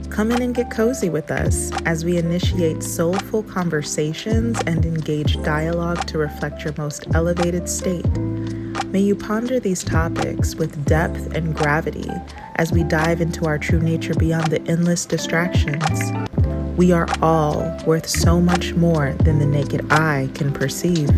Come in and get cozy with us as we initiate soulful conversations and engage dialogue to reflect your most elevated state. May you ponder these topics with depth and gravity as we dive into our true nature beyond the endless distractions. We are all worth so much more than the naked eye can perceive.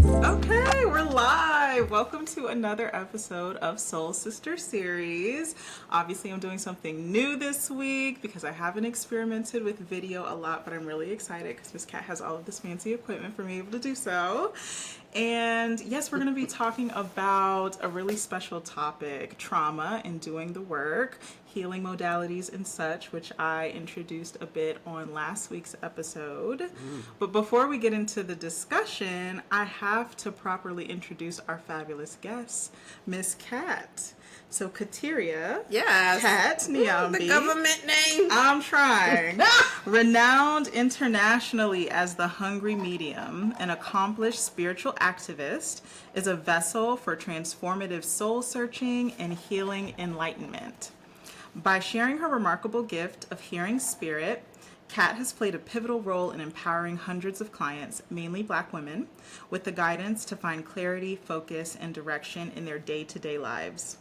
Okay, we're live. Welcome to another episode of Soul Sister Series. Obviously, I'm doing something new this week because I haven't experimented with video a lot, but I'm really excited because Miss Cat has all of this fancy equipment for me able to do so. And yes, we're going to be talking about a really special topic, trauma and doing the work, healing modalities and such, which I introduced a bit on last week's episode. But before we get into the discussion, I have to properly introduce our fabulous guest, Miss Cat. So Kateria, yes, Cat Niambi, the government name. I'm trying. Renowned internationally as the Hungry Medium, an accomplished spiritual activist, is a vessel for transformative soul searching and healing enlightenment. By sharing her remarkable gift of hearing spirit, Kat has played a pivotal role in empowering hundreds of clients, mainly Black women, with the guidance to find clarity, focus, and direction in their day-to-day lives.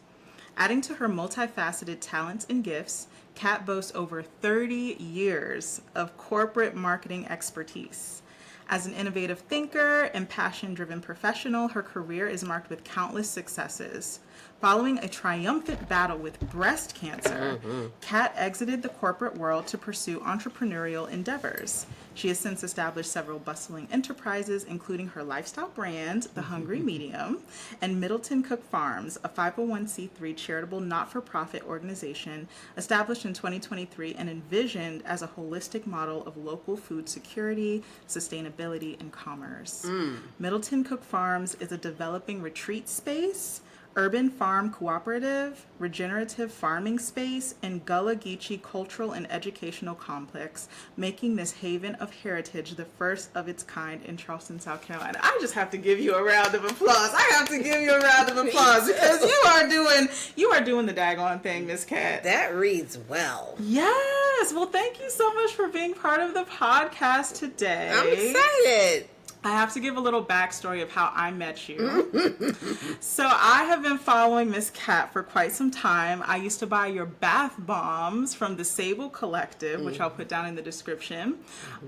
Adding to her multifaceted talents and gifts, Kat boasts over 30 years of corporate marketing expertise. As an innovative thinker and passion-driven professional, her career is marked with countless successes. Following a triumphant battle with breast cancer, Kat exited the corporate world to pursue entrepreneurial endeavors. She has since established several bustling enterprises, including her lifestyle brand, The Hungry Medium, and Middleton Farms, a 501c3 charitable not-for-profit organization established in 2023 and envisioned as a holistic model of local food security, sustainability, and commerce. Middleton Farms is a developing retreat space, urban farm cooperative, regenerative farming space, and Gullah Geechee cultural and educational complex, making this haven of heritage the first of its kind in Charleston, South Carolina. I just have to give you a round of applause. I have to give you a round of applause because you are doing the daggone thing, Miss Cat. That reads well. Yes. Well, thank you so much for being part of the podcast today. I'm excited. I have to give a little backstory of how I met you. So I have been following Miss Cat for quite some time. I used to buy your bath bombs from the Sable Collective, which I'll put down in the description.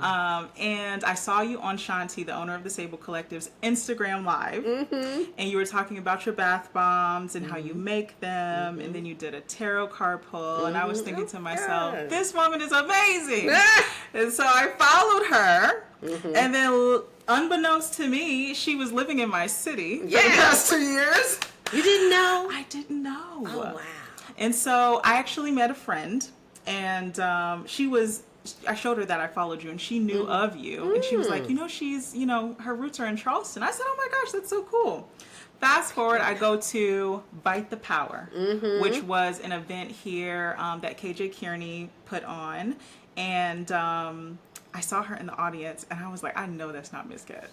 And I saw you on Shanti, the owner of the Sable Collective's Instagram Live. And you were talking about your bath bombs and how you make them. And then you did a tarot card pull. And I was thinking to myself, this woman is amazing. And so I followed her. And then unbeknownst to me, she was living in my city for the past 2 years. You didn't know? I didn't know. Oh, wow. And so I actually met a friend, and I showed her that I followed you, and she knew of you. And she was like, she's, her roots are in Charleston. I said, oh my gosh, that's so cool. Fast forward, I go to Bite the Power, which was an event here that KJ Kearney put on. And I saw her in the audience, and I was like, I know that's not Miss Cat.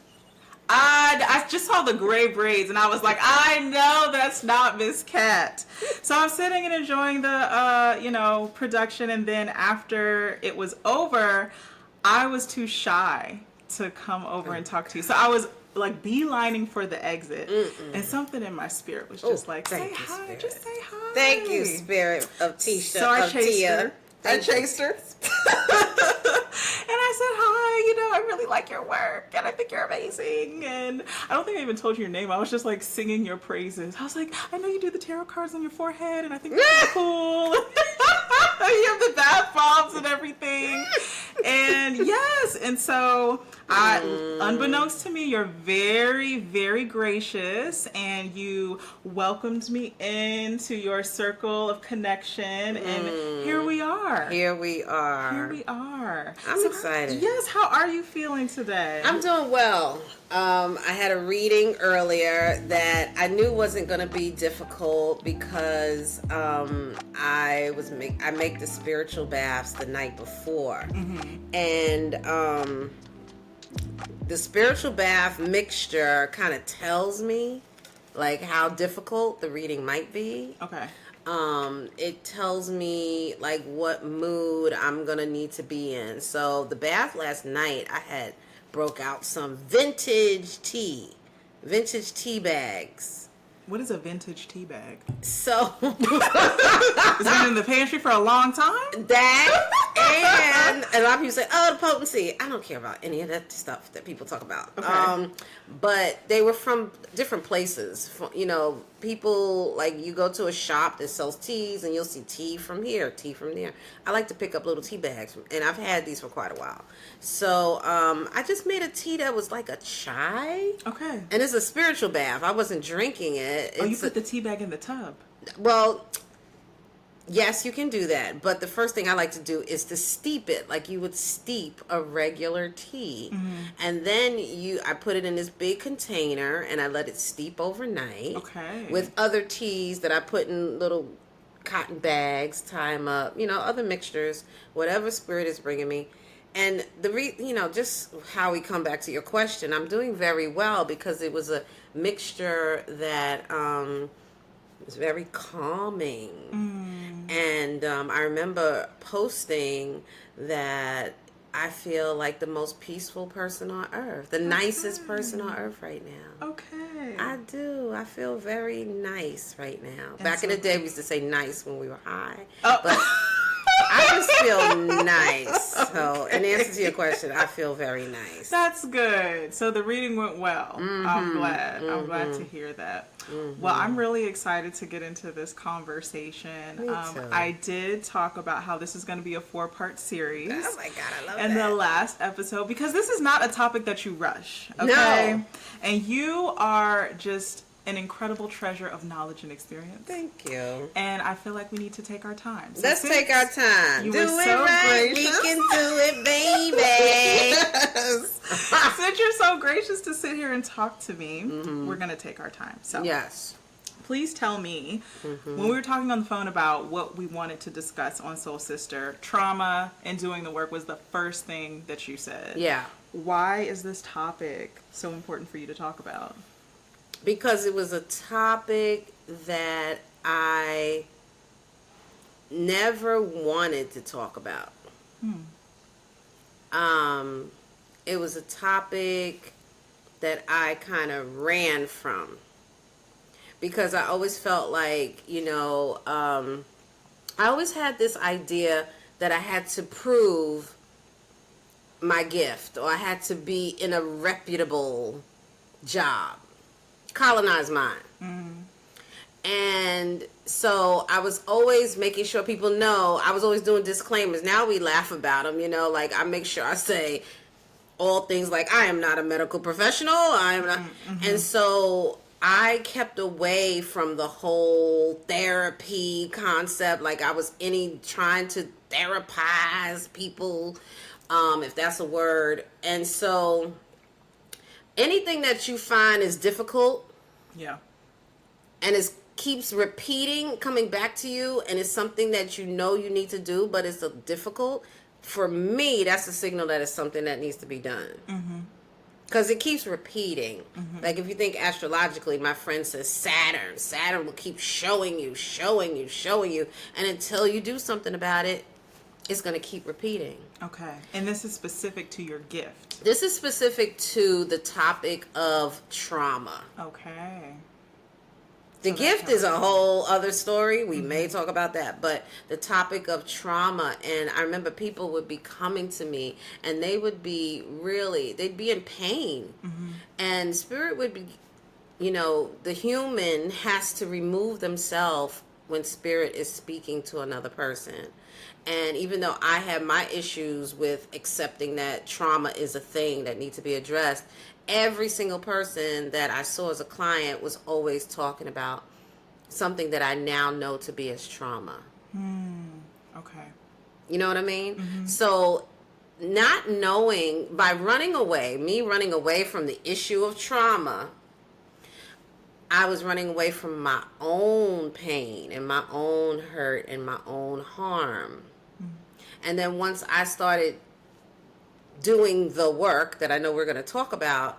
I just saw the gray braids, and I was like, I know that's not Miss Cat. So I'm sitting and enjoying the, production, and then after it was over, I was too shy to come over and talk to you. So I was like beelining for the exit, and something in my spirit was just like, say hi, spirit. Just say hi. Thank you, spirit of Tisha. So I chased her. I chased her. And I said, hi, I really like your work, and I think you're amazing. And I don't think I even told you your name. I was just like singing your praises. I was like, I know you do the tarot cards on your forehead, and I think that's cool. You have the bath bombs and everything. And yes, and so unbeknownst to me, you're very, very gracious, and you welcomed me into your circle of connection, and here we are. Here we are. I'm excited. Yes, how are you feeling today? I'm doing well. I had a reading earlier that I knew wasn't going to be difficult because I make the spiritual baths the night before, and the spiritual bath mixture kind of tells me like how difficult the reading might be. Okay. It tells me like what mood I'm gonna need to be in. So the bath last night, I had broke out some vintage tea bags. What is a vintage tea bag? So It's been in the pantry for a long time? that, and a lot of people say, oh, the potency. I don't care about any of that stuff that people talk about. Okay. But they were from different places. You know, people, like, you go to a shop that sells teas and you'll see tea from here, tea from there. I like to pick up little tea bags, and I've had these for quite a while. So I just made a tea that was like a chai. Okay. And it's a spiritual bath. I wasn't drinking it. Oh, you put the tea bag in the tub. Well, yes, you can do that. But the first thing I like to do is to steep it like you would steep a regular tea. And then I put it in this big container and I let it steep overnight. Okay. With other teas that I put in little cotton bags, tie them up, other mixtures, whatever spirit is bringing me. And just how we come back to your question, I'm doing very well because it was a mixture that was very calming. And I remember posting that I feel like the most peaceful person on earth, the nicest person on earth right now. Okay. I do. I feel very nice right now. And Back in so- the day, we used to say nice when we were high. Oh. But I just feel nice. So, in answer to your question, I feel very nice. That's good. So the reading went well. I'm glad. I'm glad to hear that. Well, I'm really excited to get into this conversation. Me too. I did talk about how this is going to be a 4-part series. Oh my God, I love And that. the last episode, because this is not a topic that you rush, okay? No. And you are just an incredible treasure of knowledge and experience. Thank you. And I feel like we need to take our time. So Let's since take our time. you Do were it so right. gracious. We can do it, baby. Since you're so gracious to sit here and talk to me, we're going to take our time. So Yes. please tell me, when we were talking on the phone about what we wanted to discuss on Soul Sister, trauma and doing the work was the first thing that you said. Yeah. Why is this topic so important for you to talk about? Because it was a topic that I never wanted to talk about. It was a topic that I kind of ran from. Because I always felt like, I always had this idea that I had to prove my gift, or I had to be in a reputable job. Colonized mind. And so I was always making sure people know. I was always doing disclaimers. Now we laugh about them, like I make sure I say all things like I am not a medical professional. I am not. And so I kept away from the whole therapy concept. Like I was trying to therapize people, if that's a word. And so anything that you find is difficult, Yeah. and it keeps repeating, coming back to you, and it's something that you need to do, but it's difficult, for me, that's a signal that it's something that needs to be done. Because it keeps repeating. Like if you think astrologically, my friend says Saturn will keep showing you, and until you do something about it, it's going to keep repeating. Okay. And this is specific to your gift. This is specific to the topic of trauma. Okay. The gift is a whole other story. We may talk about that, but the topic of trauma, and I remember people would be coming to me and they would be they'd be in pain. And spirit would be, the human has to remove themselves when spirit is speaking to another person. And even though I have my issues with accepting that trauma is a thing that needs to be addressed, every single person that I saw as a client was always talking about something that I now know to be as trauma. Okay. You know what I mean? So not knowing, by running away from the issue of trauma, I was running away from my own pain and my own hurt and my own harm. And then once I started doing the work that I know we're going to talk about,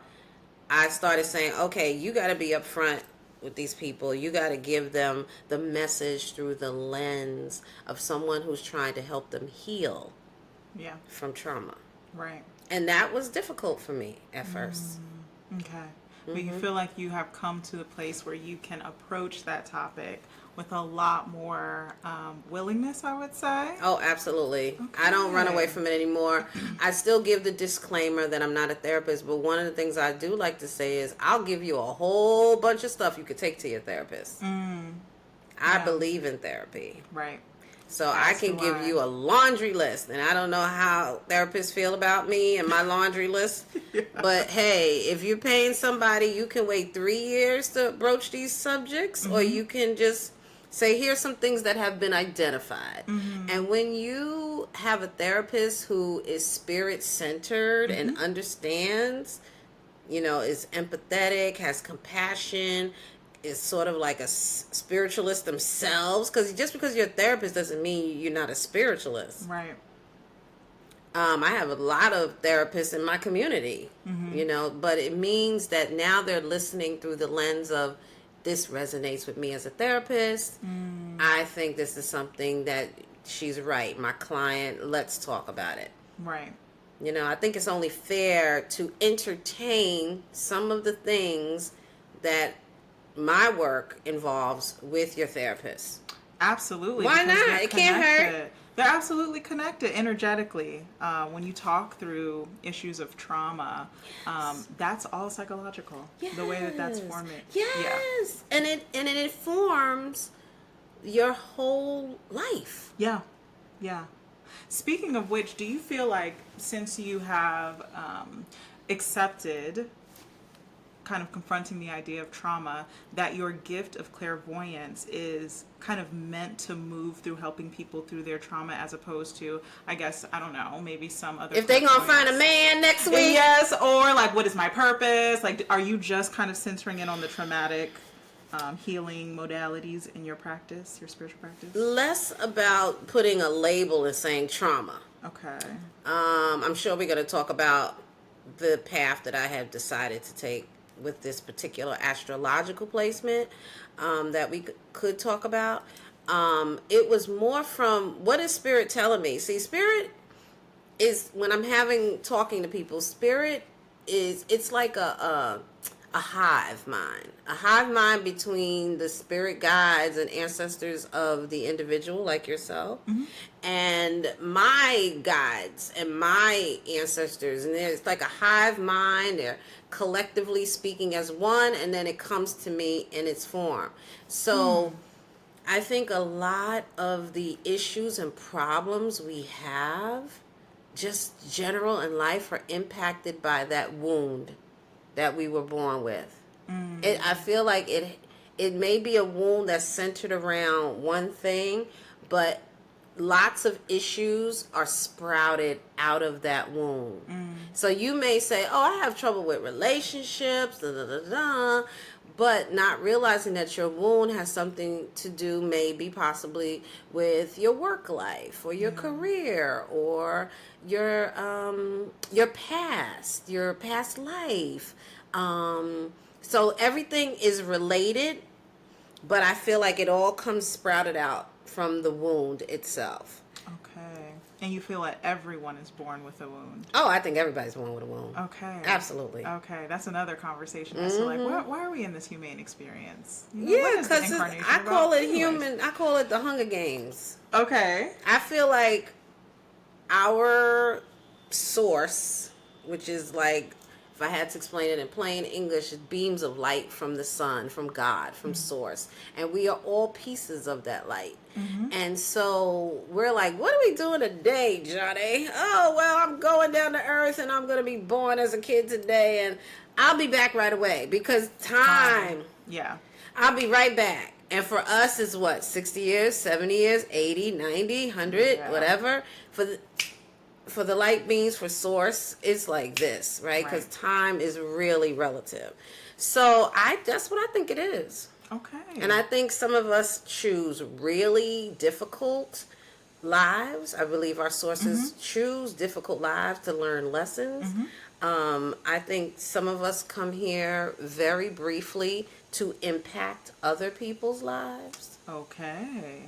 I started saying, okay, you got to be upfront with these people, you got to give them the message through the lens of someone who's trying to help them heal from trauma. Right. And that was difficult for me at first. Okay. But you feel like you have come to a place where you can approach that topic with a lot more willingness, I would say. Oh, absolutely. Okay. I don't run away from it anymore. I still give the disclaimer that I'm not a therapist, but one of the things I do like to say is I'll give you a whole bunch of stuff you could take to your therapist. I believe in therapy. Right. So I can give you a laundry list, and I don't know how therapists feel about me and my laundry list. But hey, if you're paying somebody, you can wait 3 years to broach these subjects, or you can just say, here's some things that have been identified. And when you have a therapist who is spirit-centered and understands, is empathetic, has compassion, is sort of like a spiritualist themselves, because just because you're a therapist doesn't mean you're not a spiritualist. Right. I have a lot of therapists in my community, but it means that now they're listening through the lens of, this resonates with me as a therapist. I think this is something that she's right. My client, let's talk about it. Right. I think it's only fair to entertain some of the things that my work involves with your therapist. Absolutely. Why not? It can't hurt. They're absolutely connected energetically. When you talk through issues of trauma, that's all psychological. Yes. The way that's formed. Yes. Yeah. And it informs your whole life. Yeah. Yeah. Speaking of which, do you feel like since you have accepted kind of confronting the idea of trauma, that your gift of clairvoyance is kind of meant to move through helping people through their trauma, as opposed to, I guess, I don't know, maybe some other... If they gonna find a man next week? Yes, or like, what is my purpose? Like, are you just kind of centering in on the traumatic healing modalities in your practice, your spiritual practice? Less about putting a label and saying trauma. Okay. I'm sure we're gonna talk about the path that I have decided to take with this particular astrological placement that we could talk about. It was more from, what is spirit telling me? See, spirit is, when I'm talking to people, spirit is, it's like a hive mind between the spirit guides and ancestors of the individual, like yourself, and my guides and my ancestors. And it's like a hive mind. They're collectively speaking as one, and then it comes to me in its form. So I think a lot of the issues and problems we have, just general in life, are impacted by that wound that we were born with. I feel like it may be a wound that's centered around one thing, but lots of issues are sprouted out of that wound. So you may say, oh, I have trouble with relationships, but not realizing that your wound has something to do maybe possibly with your work life or your career or your past life. So everything is related, but I feel like it all comes sprouted out from the wound itself. Okay. And you feel like everyone is born with a wound? Oh, I think everybody's born with a wound. Okay. Absolutely. Okay. That's another conversation. So like, why are we in this humane experience? Yeah, because I call it human. I call it the Hunger Games. Okay. I feel like our source, which is like, if I had to explain it in plain English, it's beams of light from the sun, from God, from source. And we are all pieces of that light. And so we're like, what are we doing today, Johnny? Oh, well, I'm going down to earth and I'm going to be born as a kid today. And I'll be back right away because time. Yeah. I'll be right back. And for us, it's what, 60 years, 70 years, 80, 90, 100, whatever. For the light beings, for source, it's like this, right? Because time is really relative. So that's what I think it is. Okay. And I think some of us choose really difficult lives. I believe our sources choose difficult lives to learn lessons. I think some of us come here very briefly to impact other people's lives. Okay.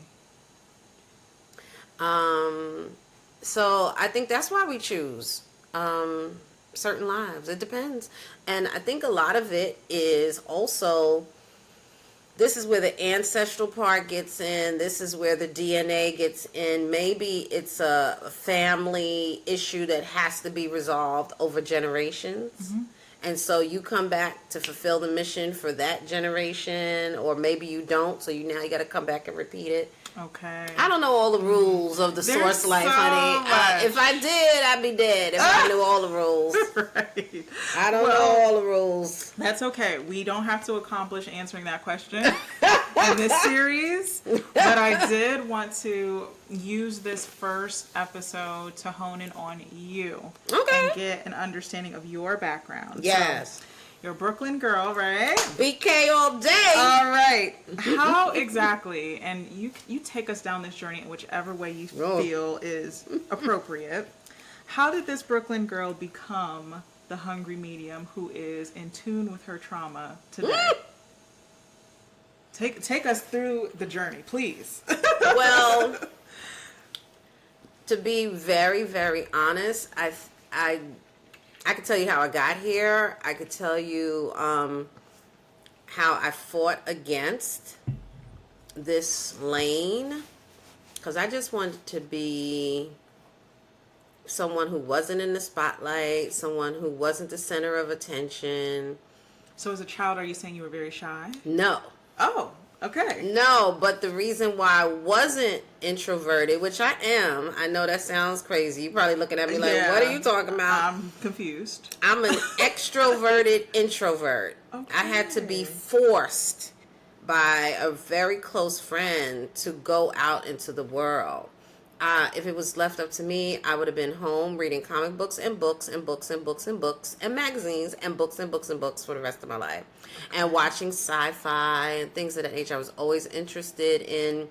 So I think that's why we choose certain lives. It depends. And I think a lot of it is also, this is where the ancestral part gets in. This is where the DNA gets in. Maybe it's a family issue that has to be resolved over generations. Mm-hmm. And so you come back to fulfill the mission for that generation, or maybe you don't. So you got to come back and repeat it. Okay. I don't know all the rules of the source life, honey. If I did, I'd be dead if I knew all the rules. Right. I don't know all the rules. That's okay. We don't have to accomplish answering that question in this series. But I did want to use this first episode to hone in on you. Okay. And get an understanding of your background. Yes. So, you're a Brooklyn girl, right? BK all day. All right. How exactly, and you take us down this journey in whichever way you feel is appropriate. How did this Brooklyn girl become the hungry medium who is in tune with her trauma today? Take us through the journey, please. Well, to be very, very honest, I could tell you how I got here. I could tell you how I fought against this lane, because I just wanted to be someone who wasn't in the spotlight, someone who wasn't the center of attention. So as a child, are you saying you were very shy? No. Oh, okay. No, but the reason why I wasn't introverted, which I am, I know that sounds crazy. You're probably looking at me like, what are you talking about? I'm confused. I'm an extroverted introvert. Okay. I had to be forced by a very close friend to go out into the world. If it was left up to me, I would have been home reading comic books and books and books and books and books and magazines and books and books and books for the rest of my life. And watching sci-fi and things of that nature. I was always interested in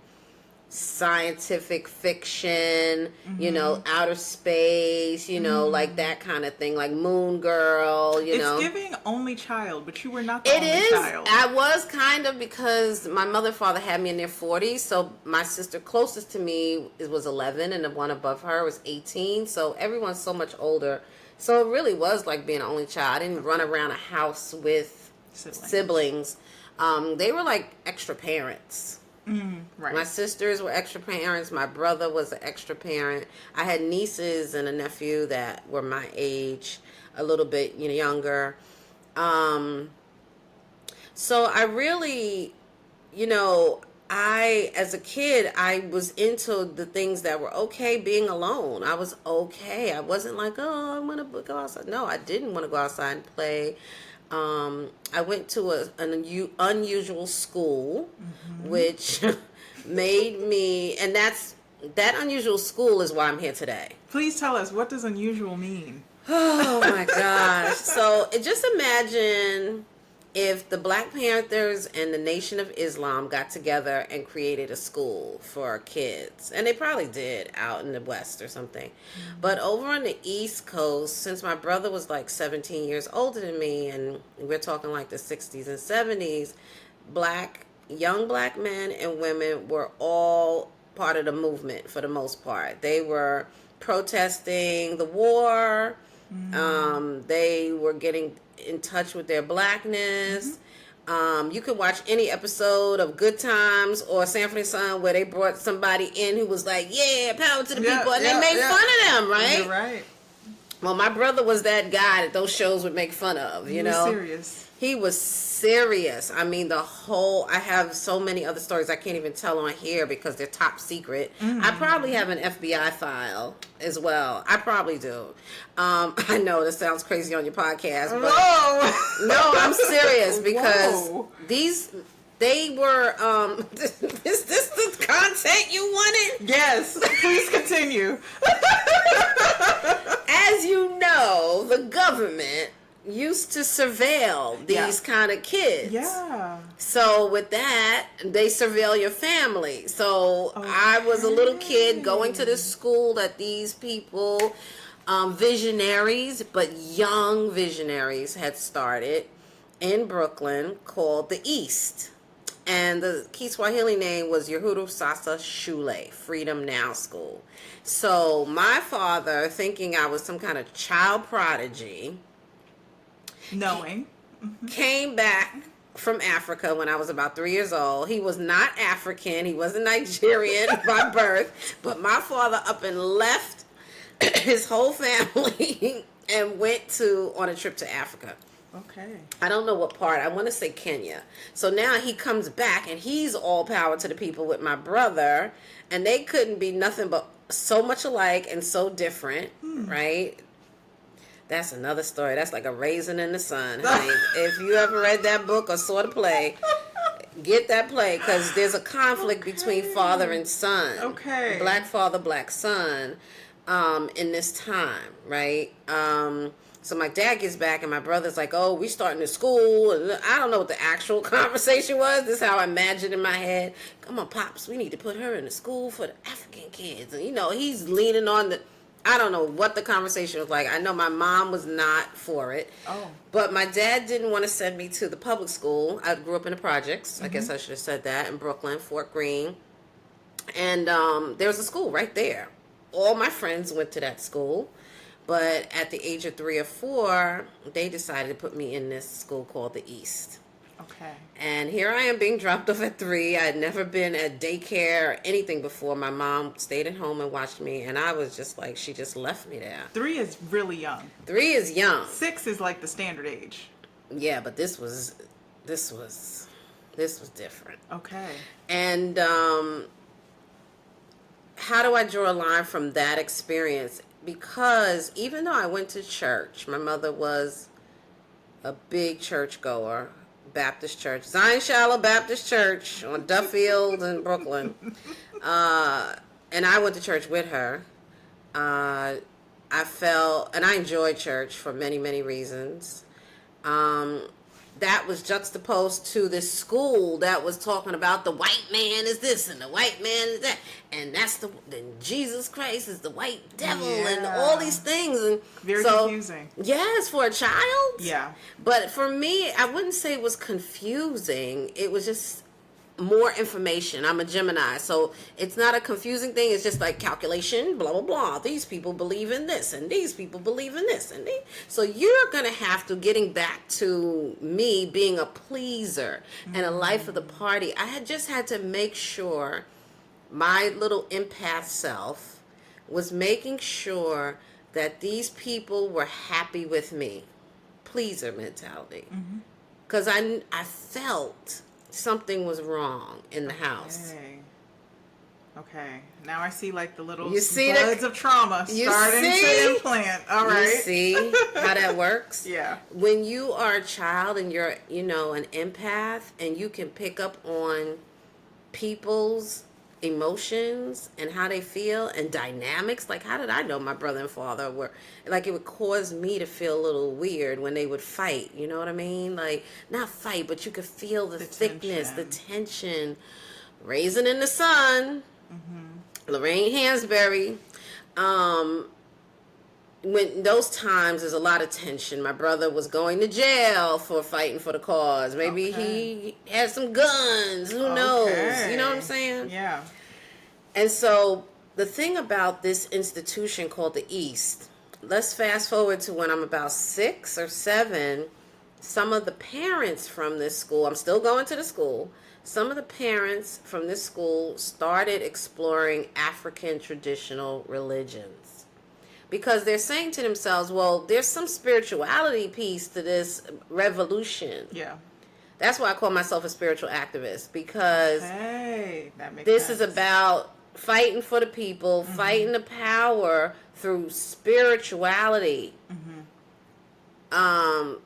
scientific fiction, mm-hmm. Outer space, like that kind of thing, like Moon Girl, It's giving only child, but you were not the only child. I was kind of, because my mother and father had me in their 40s, so my sister closest to me was 11, and the one above her was 18, so everyone's so much older. So it really was like being an only child. I didn't run around a house with siblings. They were like extra parents. Right. My sisters were extra parents. My brother was an extra parent. I had nieces and a nephew that were my age, a little bit younger. So I really, as a kid, I was into the things that were okay being alone. I was okay. I wasn't like, oh, I'm going to go outside. No, I didn't want to go outside and play. I went to an unusual school, mm-hmm. which made me, and that unusual school is why I'm here today. Please tell us, what does unusual mean? Oh my gosh. So just imagine if the Black Panthers and the Nation of Islam got together and created a school for kids. And they probably did out in the West or something. Mm-hmm. But over on the East Coast, since my brother was like 17 years older than me, and we're talking like the 60s and 70s, young black men and women were all part of the movement for the most part. They were protesting the war. Mm-hmm. They were getting in touch with their blackness. Mm-hmm. You could watch any episode of Good Times or Sanford & Son where they brought somebody in who was like, yeah, power to the people, and they made fun of them, right? You're right. Well, my brother was that guy that those shows would make fun of, He was serious. He was serious. I mean, I have so many other stories I can't even tell on here because they're top secret. Mm-hmm. I probably have an FBI file as well. I probably do. I know this sounds crazy on your podcast, but no, I'm serious because they were, is this the content you wanted? Yes, please continue. As you know, the government used to surveil these kind of kids. Yeah. So with that, they surveil your family. So I was a little kid going to this school that these people, visionaries, but young visionaries had started. in Brooklyn called the East. And the Kiswahili name was Yehuru Sasa Shule, Freedom Now School. So my father, thinking I was some kind of child prodigy, came back from Africa when I was about 3 years old. He was not African. He wasn't Nigerian by birth. But my father up and left his whole family and went on a trip to Africa. Okay. I don't know what part. I want to say Kenya. So now he comes back and he's all power to the people with my brother. And they couldn't be nothing but so much alike and so different, right? That's another story. That's like a raisin in the sun, honey. If you ever read that book or saw the play, get that play, because there's a conflict between father and son. Okay. Black father, black son, in this time, right? So my dad gets back and my brother's like, oh, we starting a school. And I don't know what the actual conversation was. This is how I imagined in my head. Come on, Pops, we need to put her in a school for the African kids. And, he's leaning on I don't know what the conversation was like. I know my mom was not for it. Oh. But my dad didn't want to send me to the public school. I grew up in the projects. I guess I should have said that, in Brooklyn, Fort Greene. And there was a school right there. All my friends went to that school. But at the age of 3 or 4, they decided to put me in this school called the East. Okay. And here I am being dropped off at 3. I had never been at daycare or anything before. My mom stayed at home and watched me, and I was just like, she just left me there. 3 is really young. 3 is young. 6 is like the standard age. Yeah, but this was different. Okay. And how do I draw a line from that experience? Because even though I went to church, my mother was a big church goer, Baptist church, Zion Shallow Baptist Church on Duffield in Brooklyn. And I went to church with her. I felt, and I enjoyed church for many, many reasons. That was juxtaposed to this school that was talking about the white man is this and the white man is that, and then Jesus Christ is the white devil and all these things, and very confusing. Yes, for a child. Yeah. But for me, I wouldn't say it was confusing. It was just more information. I'm a Gemini, so it's not a confusing thing. It's just like calculation, blah, blah, blah. These people believe in this, and these people believe in this. So you're going to have to, getting back to me being a pleaser and a life of the party, I had to make sure my little empath self was making sure that these people were happy with me. Pleaser mentality. Because I felt something was wrong in the house. Okay. Now I see like the little buds of trauma starting to implant. All right. You see how that works? Yeah. When you are a child and you're, an empath, and you can pick up on people's emotions and how they feel and dynamics. Like, how did I know my brother and father were, like, it would cause me to feel a little weird when they would fight, you know what I mean? Like, not fight, but you could feel the thickness, the tension. Raisin in the Sun, Lorraine Hansberry. When those times, there's a lot of tension. My brother was going to jail for fighting for the cause. Maybe he had some guns. Who knows? You know what I'm saying? Yeah. And so the thing about this institution called the East, let's fast forward to when I'm about 6 or 7. Some of the parents from this school, I'm still going to the school, some of the parents from this school started exploring African traditional religions. Because they're saying to themselves, well, there's some spirituality piece to this revolution. Yeah. That's why I call myself a spiritual activist, because that makes this sense. is about fighting for the people, fighting the power through spirituality.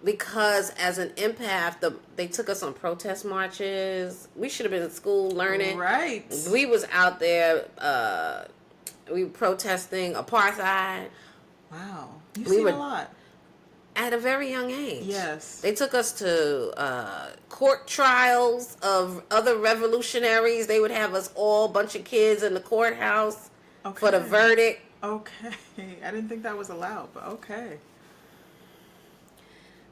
Because as an empath, they took us on protest marches. We should have been in school learning. Right. We was out there, we were protesting apartheid. Wow. You've seen a lot. At a very young age. Yes. They took us to court trials of other revolutionaries. They would have us all, bunch of kids in the courthouse for the verdict. Okay. I didn't think that was allowed, but okay.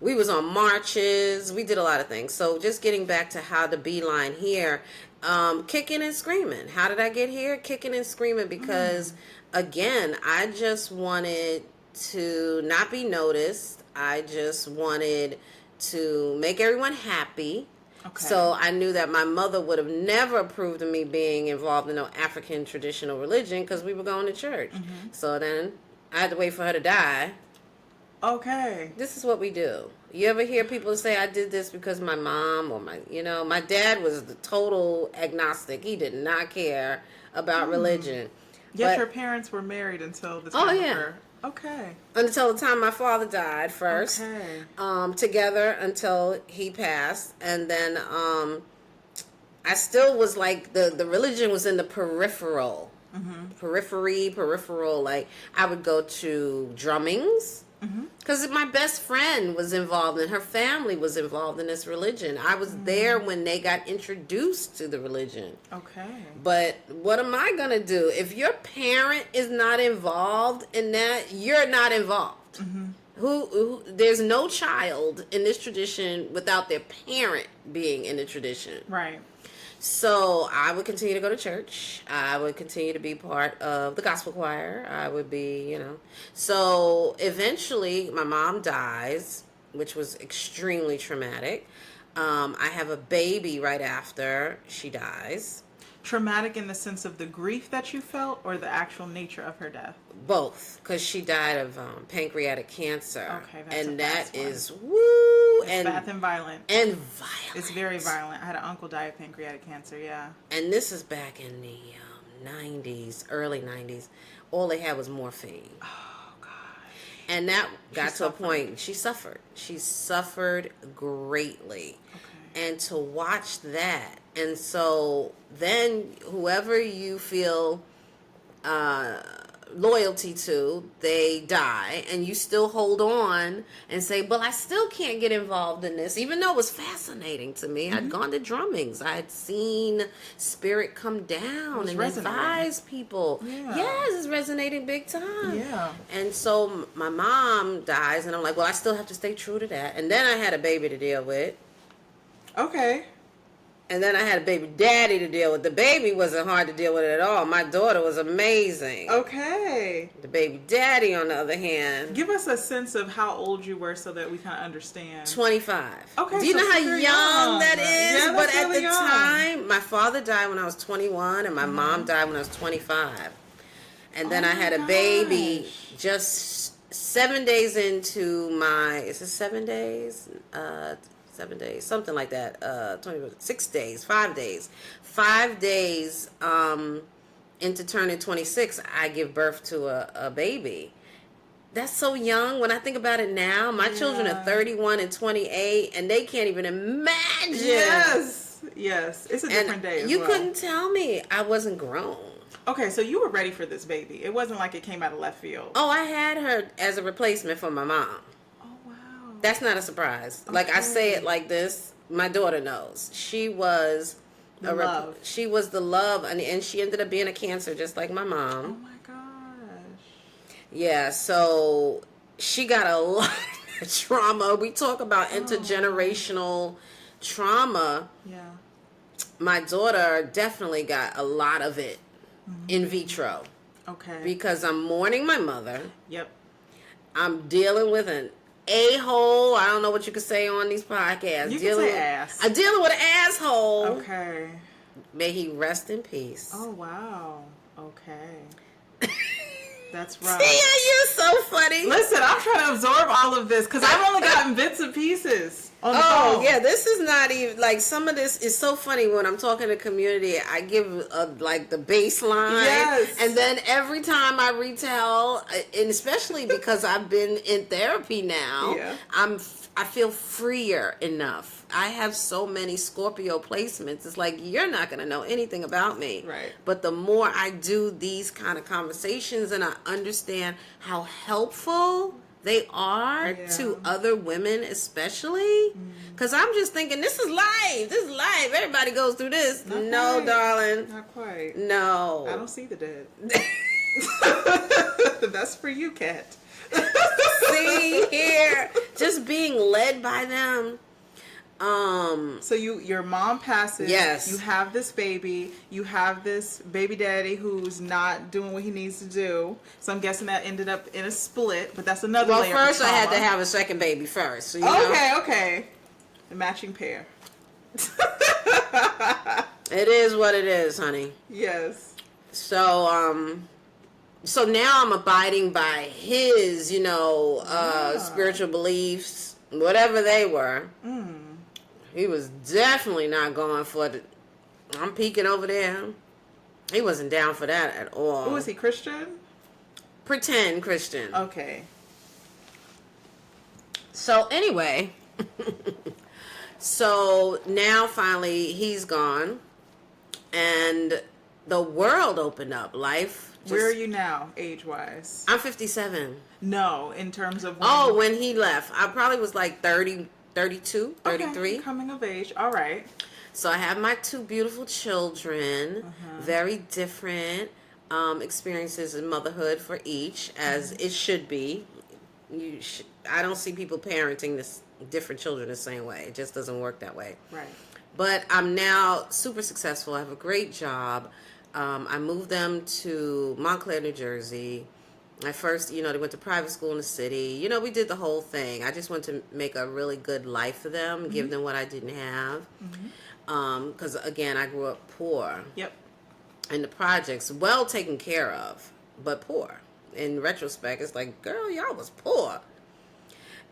We was on marches. We did a lot of things. So just getting back to how to beeline here, kicking and screaming. How did I get here? Kicking and screaming because, again, I just wanted to not be noticed. I just wanted to make everyone happy. Okay. So I knew that my mother would have never approved of me being involved in no African traditional religion because we were going to church. Mm-hmm. So then I had to wait for her to die. Okay. This is what we do. You ever hear people say, I did this because my mom or my dad was the total agnostic. He did not care about religion. Yet your parents were married until the time of her. Okay. Until the time my father died first. Okay. Together until he passed. And then I still was like, the religion was in the peripheral. Mm-hmm. Peripheral. Like, I would go to drummings. Because my best friend was involved and her family was involved in this religion. I was there when they got introduced to the religion. Okay. But what am I going to do? If your parent is not involved in that, you're not involved. Mm-hmm. Who there's no child in this tradition without their parent being in the tradition. Right. So I would continue to go to church. I would continue to be part of the gospel choir. I would be, So eventually my mom dies, which was extremely traumatic. I have a baby right after she dies. Traumatic in the sense of the grief that you felt or the actual nature of her death? Both, because she died of pancreatic cancer. Okay, that's and that is and fast and violent. And violent. It's very violent. I had an uncle die of pancreatic cancer, yeah. And this is back in the 90s, early 90s. All they had was morphine. Oh, God. And that got to a point, she suffered. She suffered greatly. Okay. And to watch that, and so then whoever you feel loyalty to, they die, and you still hold on and say, well, I still can't get involved in this, even though it was fascinating to me. I'd gone to drummings. I had seen spirit come down and advise people. Yeah. Yes, it's resonating big time. Yeah. And so my mom dies, and I'm like, well, I still have to stay true to that. And then I had a baby to deal with. Okay. And then I had a baby daddy to deal with. The baby wasn't hard to deal with at all. My daughter was amazing. Okay. The baby daddy, on the other hand. Give us a sense of how old you were so that we kind of understand. 25. Okay. Do you know how young that is? Yeah, but at really the time, my father died when I was 21 and my mom died when I was 25. And then I had a baby just 7 days into my, is it 7 days? 7 days, something like that. 6 days, 5 days. 5 days into turning 26, I give birth to a baby. That's so young. When I think about it now, my children are 31 and 28, and they can't even imagine. Yes, it's a different day as you couldn't tell me I wasn't grown. Okay, so you were ready for this baby. It wasn't like it came out of left field. Oh, I had her as a replacement for my mom. That's not a surprise. Okay. Like, I say it like this. My daughter knows. She was she was the love, and she ended up being a cancer just like my mom. Oh my gosh. Yeah, so she got a lot of trauma. We talk about intergenerational trauma. Yeah. My daughter definitely got a lot of it in vitro. Okay. Because I'm mourning my mother. Yep. I'm dealing with an a-hole. I don't know what you could say on these podcasts. You can say ass. I'm dealing with an asshole. Okay. May he rest in peace. Oh, wow. Okay. That's right. See, you're so funny. Listen, I'm trying to absorb all of this because I've only gotten bits and pieces on the phone. Yeah, this is not even, like, some of this is so funny. When I'm talking to community, I give, like, the baseline. Yes. And then every time I retell, and especially because I've been in therapy now, I feel freer enough. I have so many Scorpio placements. It's like, you're not going to know anything about me. Right. But the more I do these kind of conversations and I understand how helpful they are to other women especially, because I'm just thinking, this is life. Everybody goes through this. No, darling. Not quite. No. I don't see the dead. the best for you, Kat. See here, just being led by them. So your mom passes. Yes. You have this baby. You have this baby daddy who's not doing what he needs to do. So I'm guessing that ended up in a split. But that's another. Well, layer of first I had to trauma. have a second baby first. So, you know. Okay. The matching pair. It is what it is, honey. Yes. So, so now I'm abiding by his, spiritual beliefs, whatever they were. He was definitely not going for the, I'm peeking over there. He wasn't down for that at all. Was he Christian? Pretend Christian. Okay. So anyway, so now finally he's gone and the world opened up. Life. Where are you now, age-wise? I'm 57. No, in terms of when... Oh, when he left. I probably was like 30, 32, 33. Okay, coming of age. All right. So I have my two beautiful children. Very different experiences in motherhood for each, as it should be. I don't see people parenting different children the same way. It just doesn't work that way. Right. But I'm now super successful. I have a great job. I moved them to Montclair, New Jersey. At first, they went to private school in the city. We did the whole thing. I just wanted to make a really good life for them, give them what I didn't have. Because, again, I grew up poor. Yep. In the projects, well taken care of, but poor. In retrospect, it's like, girl, y'all was poor.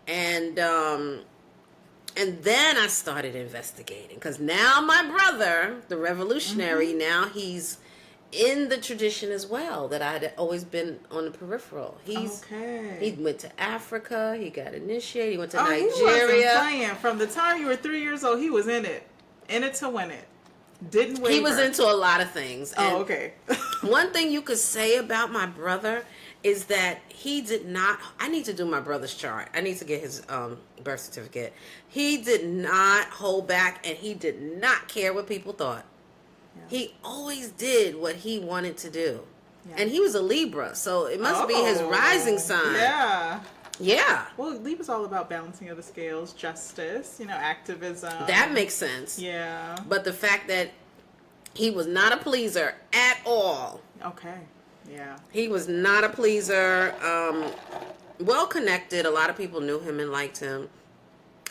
And then I started investigating. Because now my brother, the revolutionary, now he's in the tradition as well, that I'd always been on the peripheral. He went to Africa. He got initiated. He went to Nigeria. He wasn't playing. From the time you were 3 years old, he was in it to win it. Didn't waver. He was into a lot of things. Oh, okay. One thing you could say about my brother is that he did not. I need to do my brother's chart. I need to get his birth certificate. He did not hold back, and he did not care what people thought. Yeah. He always did what he wanted to do. Yeah. And he was a Libra, so it must be his rising sign. Yeah. Yeah. Well, Libra's all about balancing of the scales, justice, activism. That makes sense. Yeah. But the fact that he was not a pleaser at all. Okay. Yeah. He was not a pleaser. Well connected. A lot of people knew him and liked him.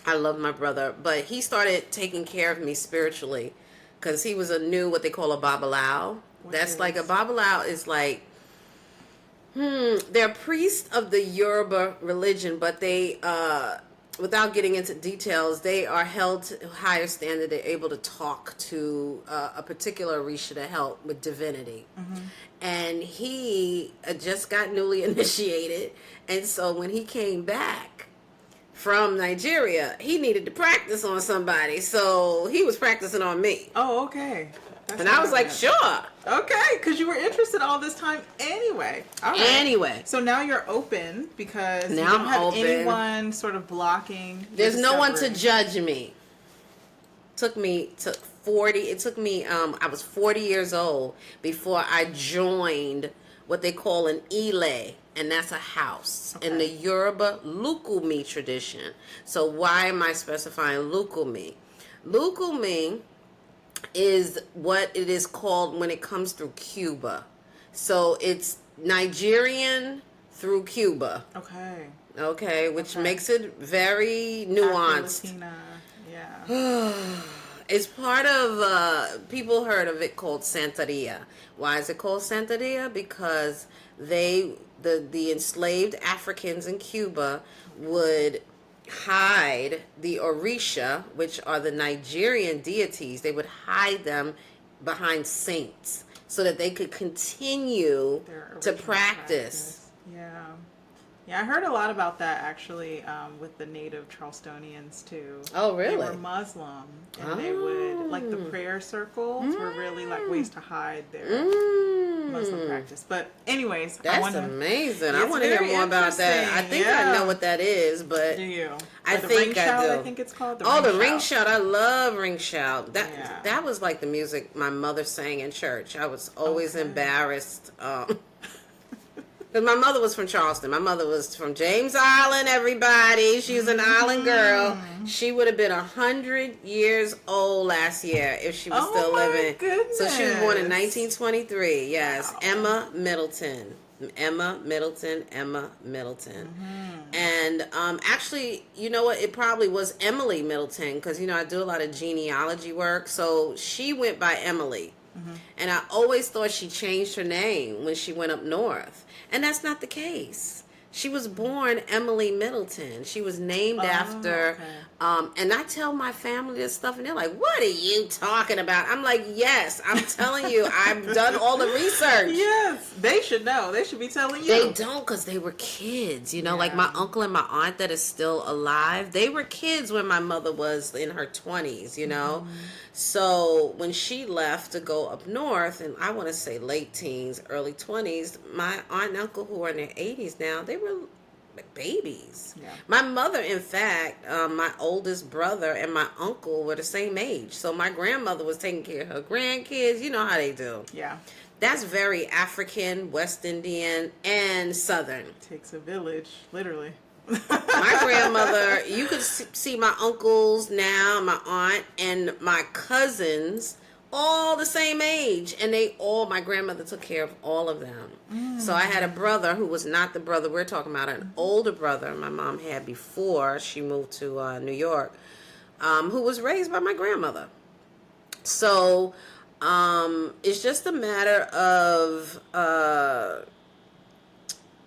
I love my brother. But he started taking care of me spiritually. Because he was what they call a babalao. That's like a babalao is like, they're priests of the Yoruba religion, but they, without getting into details, they are held to a higher standard. They're able to talk to a particular Orisha to help with divinity. And he just got newly initiated. And so when he came back from Nigeria, he needed to practice on somebody. So he was practicing on me. Oh, okay. And I was like, sure. Okay, because you were interested all this time anyway. All right. Anyway. So now you're open because now you don't I'm have open. anyone sort of blocking. There's no one to judge me. It took me, I was 40 years old before I joined what they call an ile. And that's a house in the Yoruba Lukumi tradition. So why am I specifying Lukumi? Lukumi is what it is called when it comes through Cuba. So it's Nigerian through Cuba. Okay, which makes it very nuanced. Latina, yeah. It's part of, people heard of it called Santeria. Why is it called Santeria? Because the enslaved Africans in Cuba would hide the Orisha, which are the Nigerian deities. They would hide them behind saints so that they could continue to practice. Yeah, I heard a lot about that actually with the native Charlestonians too. Oh, really? They were Muslim, and they would, like, the prayer circles were really like ways to hide their Muslim practice. But anyways, that's amazing. I want to hear more about that. I think I know what that is, but do you? I think I do. I think it's called the ring shout. I love ring shout. That was like the music my mother sang in church. I was always embarrassed. Because my mother was from Charleston. My mother was from James Island, everybody. She was an island girl. She would have been 100 years old last year if she was still living. Goodness. So she was born in 1923. Yes. Wow. Emma Middleton. Emma Middleton. And actually, you know what? It probably was Emily Middleton because, you know, I do a lot of genealogy work. So she went by Emily. And I always thought she changed her name when she went up north. And that's not the case. She was born Emily Middleton. She was named after, and I tell my family this stuff, and they're like, what are you talking about? I'm like, yes, I'm telling you, I've done all the research. Yes, they should know. They should be telling you. They don't, because they were kids, you know, like my uncle and my aunt that is still alive, they were kids when my mother was in her 20s, you know. So when she left to go up north, and I want to say late teens, early 20s, my aunt and uncle who are in their 80s now, they were like babies. Yeah. My mother, in fact, my oldest brother and my uncle were the same age. So my grandmother was taking care of her grandkids. You know how they do. Yeah. That's very African, West Indian, and Southern. Takes a village, literally. My grandmother, you could see my uncles now, my aunt, and my cousins, all the same age. And my grandmother took care of all of them. So I had a brother who was not the brother we're talking about, an older brother my mom had before she moved to New York, who was raised by my grandmother. So it's just a matter of...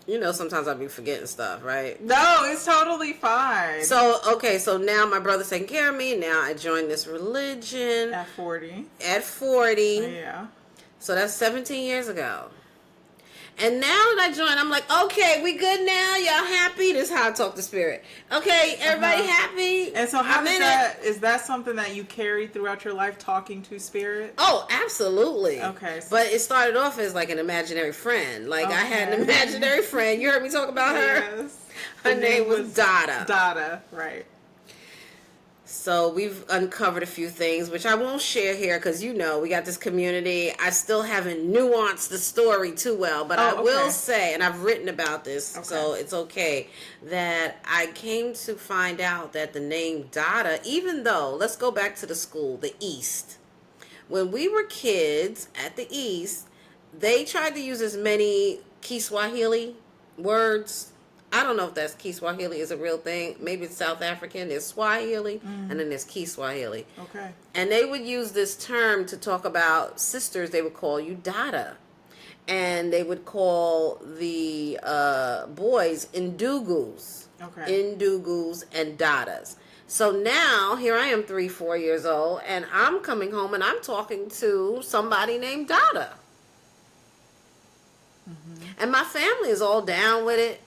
you know, sometimes I'll be forgetting stuff, right? No, it's totally fine. So, okay, so now my brother's taking care of me. Now I joined this religion. At 40. At 40. Yeah. So that's 17 years ago. And now that I joined, I'm like, okay, we good now? Y'all happy? This is how I talk to spirit. Okay, everybody happy? And so is that something that you carry throughout your life, talking to spirit? Oh, absolutely. Okay. But it started off as like an imaginary friend. Like I had an imaginary friend. You heard me talk about her? Yes. Her name was Dada. Dada, right. So we've uncovered a few things, which I won't share here because, you know, we got this community. I still haven't nuanced the story too well, but I will say, and I've written about this, so it's okay, that I came to find out that the name Dada, even though, let's go back to the school, the East. When we were kids at the East, they tried to use as many Kiswahili words. I don't know if that's Kiswahili is a real thing. Maybe it's South African. There's Swahili, and then there's Kiswahili. Okay. And they would use this term to talk about sisters. They would call you Dada. And they would call the boys Indugus. Okay. Indugus and Dadas. So now, here I am 3-4 years old, and I'm coming home and I'm talking to somebody named Dada. And my family is all down with it.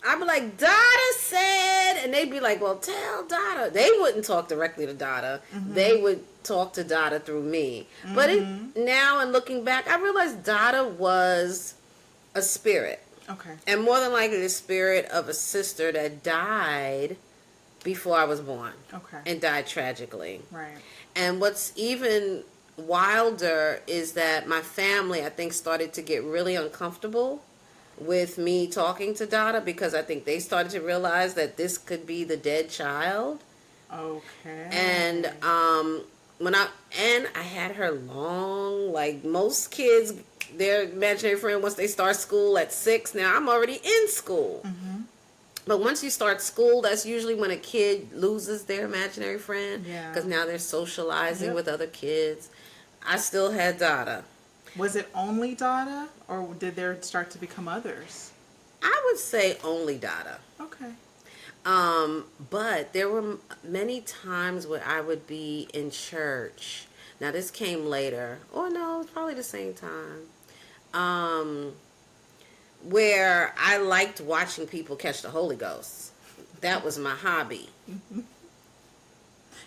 I'd be like, Dada said, and they'd be like, well, tell Dada. They wouldn't talk directly to Dada. They would talk to Dada through me. But now, in looking back, I realized Dada was a spirit. Okay. And more than likely the spirit of a sister that died before I was born. Okay. And died tragically. Right. And what's even wilder is that my family, I think, started to get really uncomfortable with me talking to Dada because I think they started to realize that this could be the dead child. Okay. And I had her long, like most kids, their imaginary friend, once they start school at 6, now I'm already in school. But once you start school, that's usually when a kid loses their imaginary friend because now they're socializing with other kids. I still had Dada. Was it only Dada, or did there start to become others? I would say only Dada. Okay. But there were many times where I would be in church. Now this came later. Oh no, it's probably the same time. Where I liked watching people catch the Holy Ghost. That was my hobby.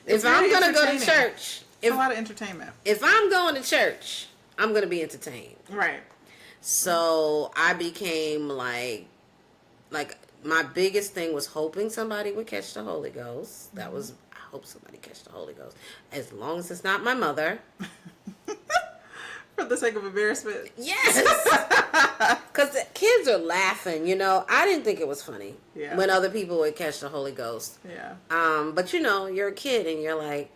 If I'm going to go to church. It's a lot of entertainment. If I'm going to church, I'm going to be entertained. Right. So I became like my biggest thing was hoping somebody would catch the Holy Ghost. That was, I hope somebody catch the Holy Ghost. As long as it's not my mother. For the sake of embarrassment. Yes. Because the kids are laughing, you know. I didn't think it was funny when other people would catch the Holy Ghost. Yeah. But you know, you're a kid and you're like,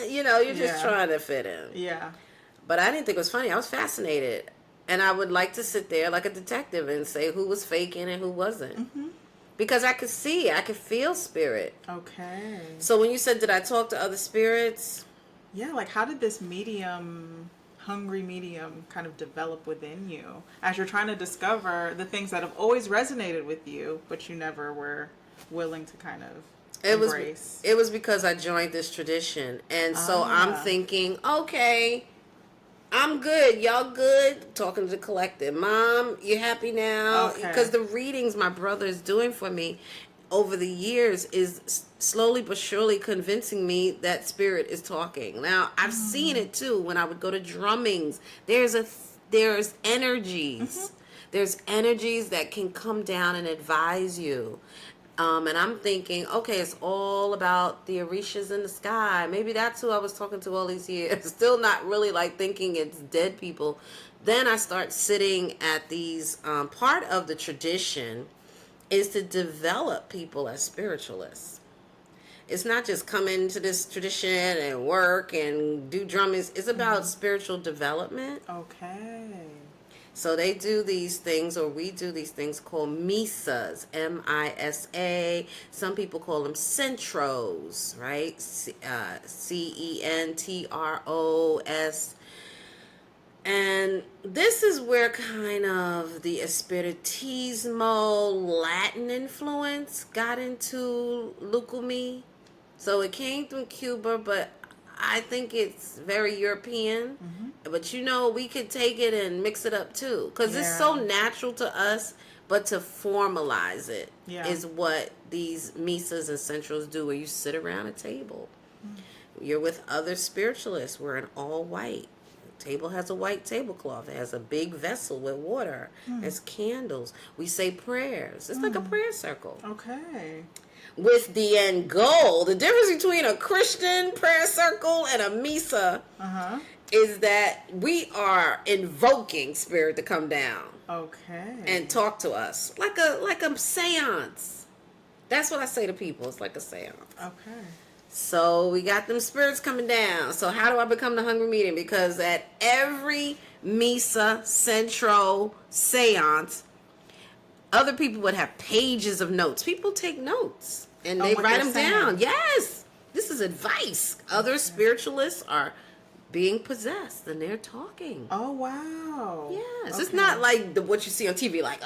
you know, you're just trying to fit in. Yeah. But I didn't think it was funny. I was fascinated. And I would like to sit there like a detective and say who was faking and who wasn't. Mm-hmm. Because I could see, I could feel spirit. Okay. So when you said, did I talk to other spirits? Yeah, like how did this hungry medium kind of develop within you as you're trying to discover the things that have always resonated with you, but you never were willing to kind of embrace? It was because I joined this tradition. And so I'm thinking, okay, I'm good. Y'all good? Talking to the collective. Mom, you happy now? Because the readings my brother is doing for me over the years is slowly but surely convincing me that spirit is talking. Now, I've seen it too when I would go to drummings. There's energies. Mm-hmm. There's energies that can come down and advise you. And I'm thinking, okay, it's all about the Orishas in the sky. Maybe that's who I was talking to all these years. Still not really like thinking it's dead people. Then I start sitting at these, part of the tradition is to develop people as spiritualists. It's not just come into this tradition and work and do drumming. It's about spiritual development. Okay. So they do these things, or we do these things called misas, M-I-S-A. Some people call them centros, right? C-E-N-T-R-O-S. And this is where kind of the Espiritismo Latin influence got into Lukumi. So it came from Cuba, but I think it's very European. Mm-hmm. But you know, we could take it and mix it up too. Because it's so natural to us, but to formalize it is what these misas and centrals do, where you sit around a table. Mm-hmm. You're with other spiritualists. We're in all white. Table has a white tablecloth. It has a big vessel with water. There's candles. We say prayers. It's like a prayer circle. Okay. With the end goal, the difference between a Christian prayer circle and a Misa is that we are invoking spirit to come down. Okay. And talk to us. Like a seance. That's what I say to people. It's like a seance. Okay. So we got them spirits coming down. So how do I become the hungry medium? Because at every Misa Centro seance, other people would have pages of notes. People take notes and they write them down. Yes. This is advice. Other spiritualists are being possessed and they're talking. Oh, wow. Yes. It's not like what you see on TV, like,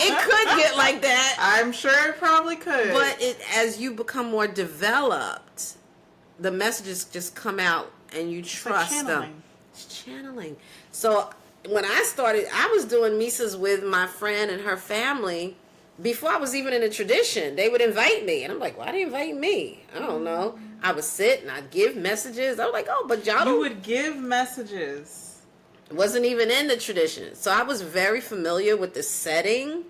it could get like that. I'm sure it probably could. But as you become more developed, the messages just come out and you trust them. It's channeling. So when I started, I was doing misas with my friend and her family before I was even in a tradition. They would invite me. And I'm like, why do you invite me? I don't know. I would sit and I'd give messages. I was like, oh, but y'all You would give messages. Wasn't even in the tradition. So I was very familiar with the setting.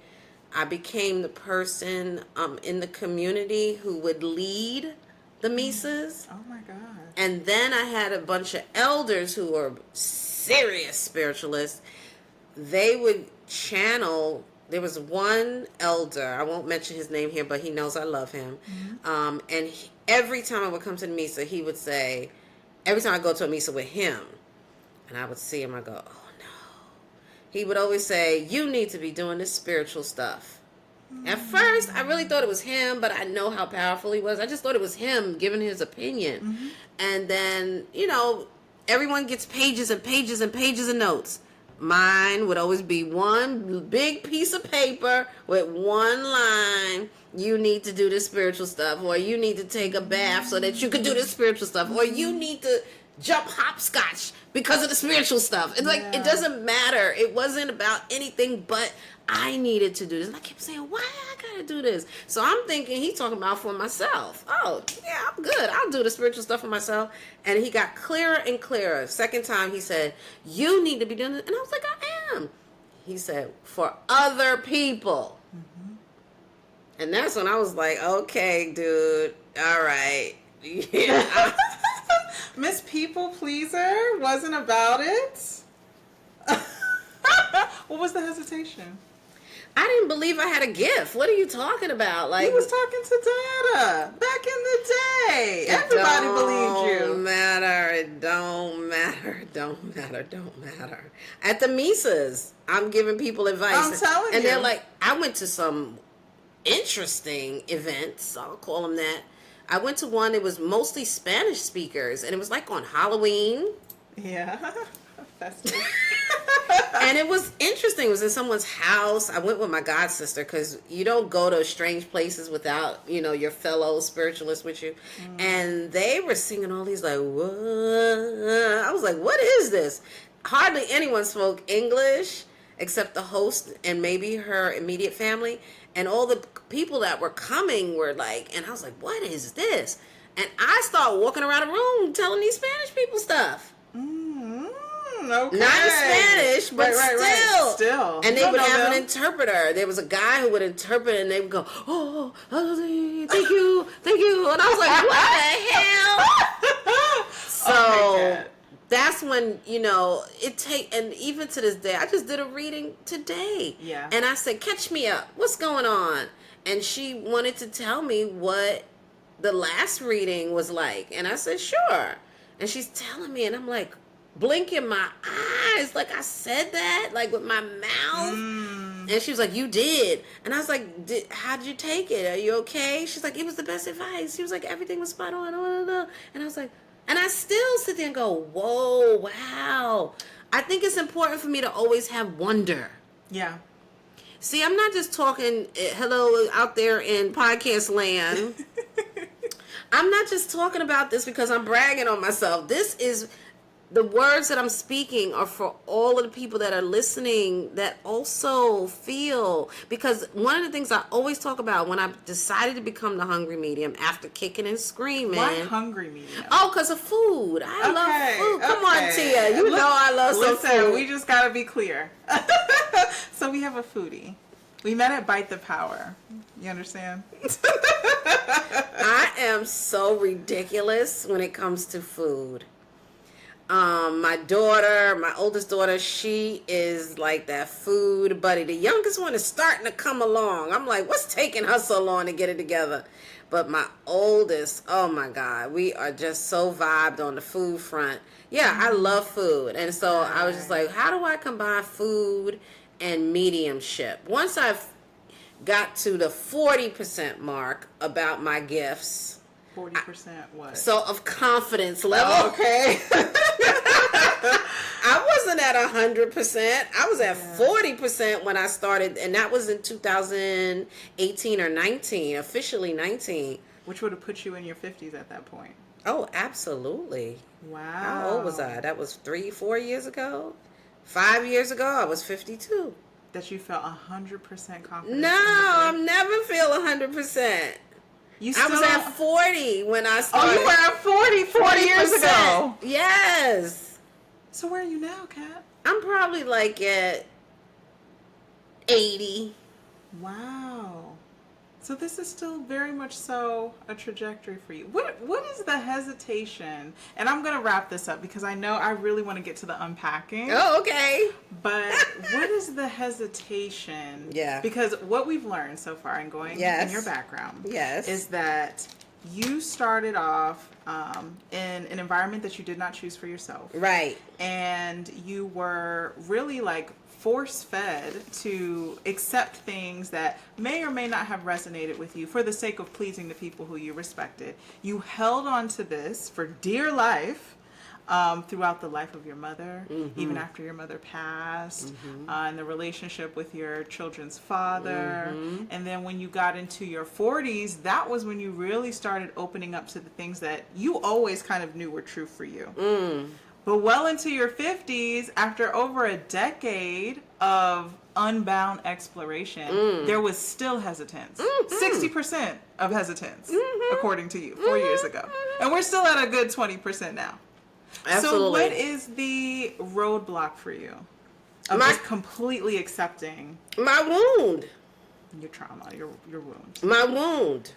I became the person in the community who would lead the misas. Oh my God. And then I had a bunch of elders who were serious spiritualists. They would channel. There was one elder, I won't mention his name here, but he knows I love him. Mm-hmm. And every time I would come to the Misa, he would say, every time I go to a Misa with him, and I would see him, I go, oh no. He would always say, you need to be doing this spiritual stuff. Mm-hmm. At first, I really thought it was him, but I know how powerful he was. I just thought it was him giving his opinion. Mm-hmm. And then, you know, everyone gets pages and pages and pages of notes. Mine would always be one big piece of paper with one line. You need to do this spiritual stuff, or you need to take a bath so that you can do this spiritual stuff, or you need to jump hopscotch because of the spiritual stuff. It's like, it doesn't matter. It wasn't about anything but I needed to do this. And I kept saying, why I gotta do this? So I'm thinking he's talking about for myself. Oh, yeah, I'm good. I'll do the spiritual stuff for myself. And he got clearer and clearer. Second time he said, you need to be doing this. And I was like, I am. He said, for other people. Mm-hmm. And that's when I was like, okay, dude, all right. Yeah. Miss People Pleaser wasn't about it. What was the hesitation? I didn't believe I had a gift. What are you talking about? Like, You was talking to Dada back in the day. Everybody believed you. Don't matter. It don't matter. At the Misas, I'm giving people advice. I'm telling you. And they're like, I went to some interesting events. I'll call them that. I went to one. It was mostly Spanish speakers, and it was like on Halloween. Yeah. Festive. And it was interesting. It was in someone's house. I went with my god sister because you don't go to strange places without, your fellow spiritualists with you. And they were singing all these like, what? I was like, what is this? Hardly anyone spoke English except the host and maybe her immediate family. And all the people that were coming were like, and I was like, what is this? And I started walking around the room telling these Spanish people stuff. Okay. Not in Spanish, but still. And they would have an interpreter. There was a guy who would interpret, and they would go, oh, thank you. And I was like, what the hell? So that's when, and even to this day, I just did a reading today. Yeah. And I said, catch me up. What's going on? And she wanted to tell me what the last reading was like. And I said, sure. And she's telling me, and I'm like, blinking my eyes like I said that, like with my mouth. And she was like, you did. And I was like, how did you take it? Are you okay? She's like, it was the best advice. She was like, everything was spot on. And I was like, and I still sit there and go, whoa, wow. I think it's important for me to always have wonder. Yeah. See, I'm not just talking, hello out there in podcast land. I'm not just talking about this because I'm bragging on myself. This is... the words that I'm speaking are for all of the people that are listening that also feel, because one of the things I always talk about when I decided to become the hungry medium after kicking and screaming. Why hungry medium? Oh, because of food. I love food. Come on, Tia. You know I love some food. We just got to be clear. So we have a foodie. We met at Bite the Power. You understand? I am so ridiculous when it comes to food. My oldest daughter, she is like that food buddy. The youngest one is starting to come along. I'm like, what's taking her so long to get it together? But my oldest, oh my God, we are just so vibed on the food front. Yeah, I love food. And so I was just like, how do I combine food and mediumship? Once I've got to the 40% mark about my gifts. 40% what? So of confidence level. Oh, okay. I wasn't at 100%. I was at 40% when I started, and that was in 2018 or 19, officially 19. Which would have put you in your 50s at that point. Oh, absolutely. Wow. How old was I? That was 3-4 years ago. 5 years ago, I was 52. That you felt 100% confident. No, I never feel 100%. I was at 40 when I started. Oh, you were at 40 years ago. Yes. So where are you now, Kat? I'm probably like at 80. Wow. So this is still very much so a trajectory for you. What is the hesitation? And I'm going to wrap this up because I know I really want to get to the unpacking. Oh, okay. But what is the hesitation? Yeah. Because what we've learned so far in going in your background is that you started off in an environment that you did not choose for yourself. Right. And you were really like force-fed to accept things that may or may not have resonated with you for the sake of pleasing the people who you respected. You held on to this for dear life throughout the life of your mother, even after your mother passed, and the relationship with your children's father. And then when you got into your 40s, that was when you really started opening up to the things that you always kind of knew were true for you. But well into your 50s, after over a decade of unbound exploration, there was still hesitance. 60% of hesitance, according to you, 4 years ago. And we're still at a good 20% now. Absolutely. So what is the roadblock for you of just completely accepting my wound? Your trauma, your wound. My wound.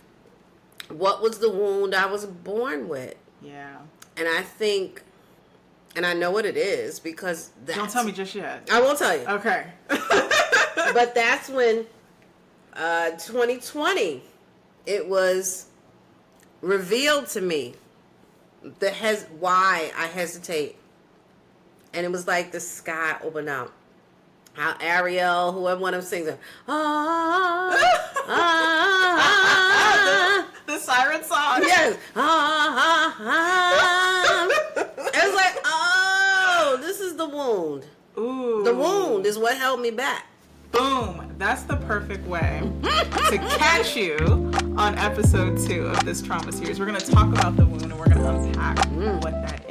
What was the wound I was born with? Yeah. And I think, and I know what it is because Don't tell me just yet. I won't tell you. Okay. But that's when 2020, it was revealed to me why I hesitate. And it was like the sky opened up. How Ariel, whoever one of them sings, the siren song. yes, it was like, oh, this is the wound. Ooh. The wound is what held me back. Boom. That's the perfect way to catch you on episode 2 of this trauma series. We're going to talk about the wound and we're going to unpack what that